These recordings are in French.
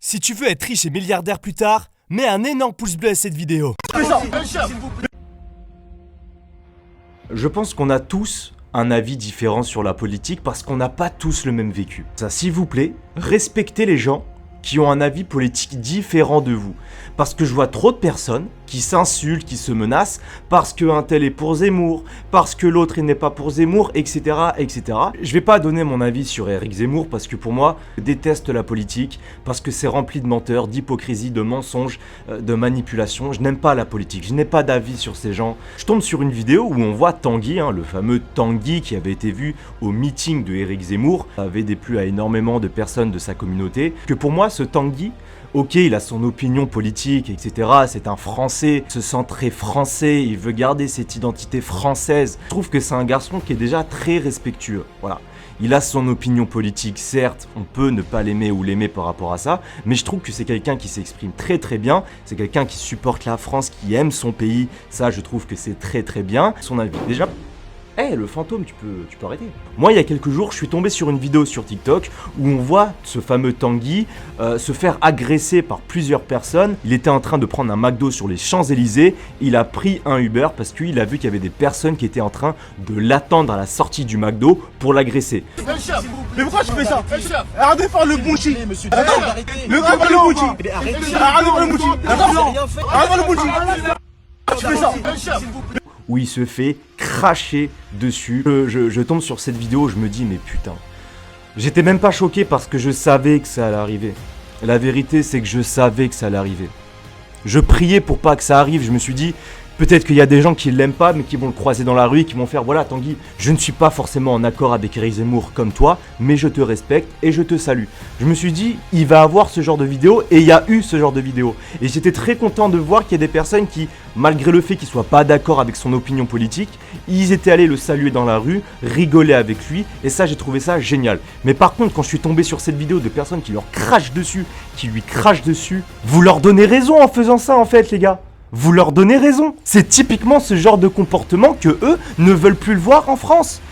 Si tu veux être riche et milliardaire plus tard, mets un énorme pouce bleu à cette vidéo. Je pense qu'on a tous un avis différent sur la politique parce qu'on n'a pas tous le même vécu. Ça, s'il vous plaît, respectez les gens qui ont un avis politique différent de vous. Parce que je vois trop de personnes qui s'insultent, qui se menacent, parce qu'un tel est pour Zemmour, parce que l'autre n'est pas pour Zemmour, etc., etc. Je vais pas donner mon avis sur Éric Zemmour parce que pour moi, je déteste la politique, parce que c'est rempli de menteurs, d'hypocrisie, de mensonges, de manipulation. Je n'aime pas la politique, je n'ai pas d'avis sur ces gens. Je tombe sur une vidéo où on voit Tanguy, le fameux Tanguy qui avait été vu au meeting de Éric Zemmour, avait déplu à énormément de personnes de sa communauté, que pour moi, ce Tanguy, ok, il a son opinion politique, etc. C'est un Français, se sent très français, il veut garder cette identité française. Je trouve que c'est un garçon qui est déjà très respectueux. Voilà. Il a son opinion politique, certes, on peut ne pas l'aimer ou l'aimer par rapport à ça, mais je trouve que c'est quelqu'un qui s'exprime très très bien, c'est quelqu'un qui supporte la France, qui aime son pays, ça je trouve que c'est très très bien. Son avis, déjà... le fantôme, tu peux arrêter. Moi, il y a quelques jours, je suis tombé sur une vidéo sur TikTok où on voit ce fameux Tanguy se faire agresser par plusieurs personnes. Il était en train de prendre un McDo sur les Champs-Élysées. Il a pris un Uber parce qu'il a vu qu'il y avait des personnes qui étaient en train de l'attendre à la sortie du McDo pour l'agresser. Mais pourquoi tu fais ça? Arrête de faire le bouchi. Le bouchi. Arrête de faire le bouchi. Arrête de faire le bouchi. Tu fais ça? Où il se fait cracher dessus. Je tombe sur cette vidéo, je me dis mais putain. J'étais même pas choqué parce que je savais que ça allait arriver. La vérité c'est que je savais que ça allait arriver. Je priais pour pas que ça arrive, je me suis dit peut-être qu'il y a des gens qui l'aiment pas mais qui vont le croiser dans la rue et qui vont faire voilà Tanguy, je ne suis pas forcément en accord avec Éric Zemmour comme toi, mais je te respecte et je te salue. Je me suis dit il va avoir ce genre de vidéo et il y a eu ce genre de vidéo. Et j'étais très content de voir qu'il y a des personnes qui, malgré le fait qu'ils soient pas d'accord avec son opinion politique, ils étaient allés le saluer dans la rue, rigoler avec lui et ça j'ai trouvé ça génial. Mais par contre quand je suis tombé sur cette vidéo de personnes qui leur crachent dessus, qui lui crachent dessus, vous leur donnez raison en faisant ça en fait les gars. Vous leur donnez raison. C'est typiquement ce genre de comportement que eux ne veulent plus le voir en France.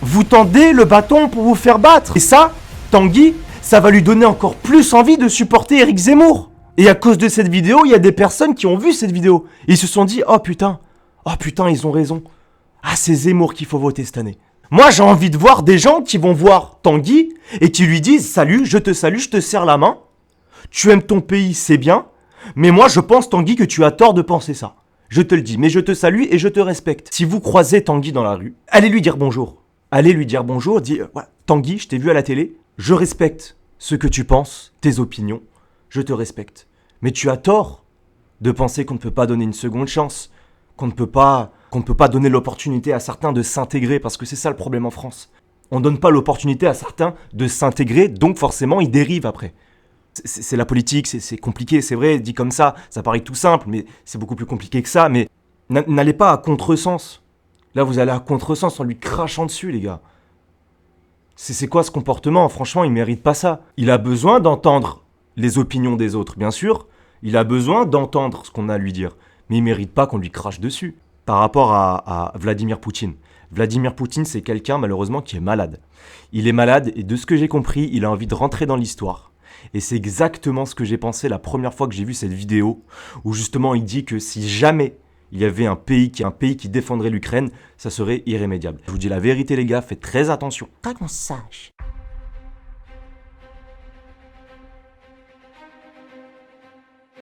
Vous tendez le bâton pour vous faire battre. Et ça, Tanguy, ça va lui donner encore plus envie de supporter Éric Zemmour. Et à cause de cette vidéo, il y a des personnes qui ont vu cette vidéo. Et ils se sont dit, oh putain, ils ont raison. Ah, c'est Zemmour qu'il faut voter cette année. Moi, j'ai envie de voir des gens qui vont voir Tanguy et qui lui disent, salut, je te serre la main. Tu aimes ton pays, c'est bien. Mais moi je pense Tanguy que tu as tort de penser ça. Je te le dis, mais je te salue et je te respecte. Si vous croisez Tanguy dans la rue, allez lui dire bonjour. Allez lui dire bonjour, dis voilà, Tanguy, je t'ai vu à la télé, je respecte ce que tu penses, tes opinions, je te respecte. Mais tu as tort de penser qu'on ne peut pas donner une seconde chance, qu'on ne peut pas donner l'opportunité à certains de s'intégrer, parce que c'est ça le problème en France. On ne donne pas l'opportunité à certains de s'intégrer, donc forcément ils dérivent après. C'est la politique, c'est compliqué, c'est vrai, dit comme ça paraît tout simple, mais c'est beaucoup plus compliqué que ça, mais n'allez pas à contresens. Là, vous allez à contresens en lui crachant dessus, les gars. C'est quoi ce comportement? Franchement, il mérite pas ça. Il a besoin d'entendre les opinions des autres, bien sûr. Il a besoin d'entendre ce qu'on a à lui dire, mais il mérite pas qu'on lui crache dessus. Par rapport à Vladimir Poutine. Vladimir Poutine, c'est quelqu'un, malheureusement, qui est malade. Il est malade, et de ce que j'ai compris, il a envie de rentrer dans l'histoire. Et c'est exactement ce que j'ai pensé la première fois que j'ai vu cette vidéo, où justement il dit que si jamais il y avait un pays qui défendrait l'Ukraine, ça serait irrémédiable. Je vous dis la vérité les gars, faites très attention. Pas qu'on sache.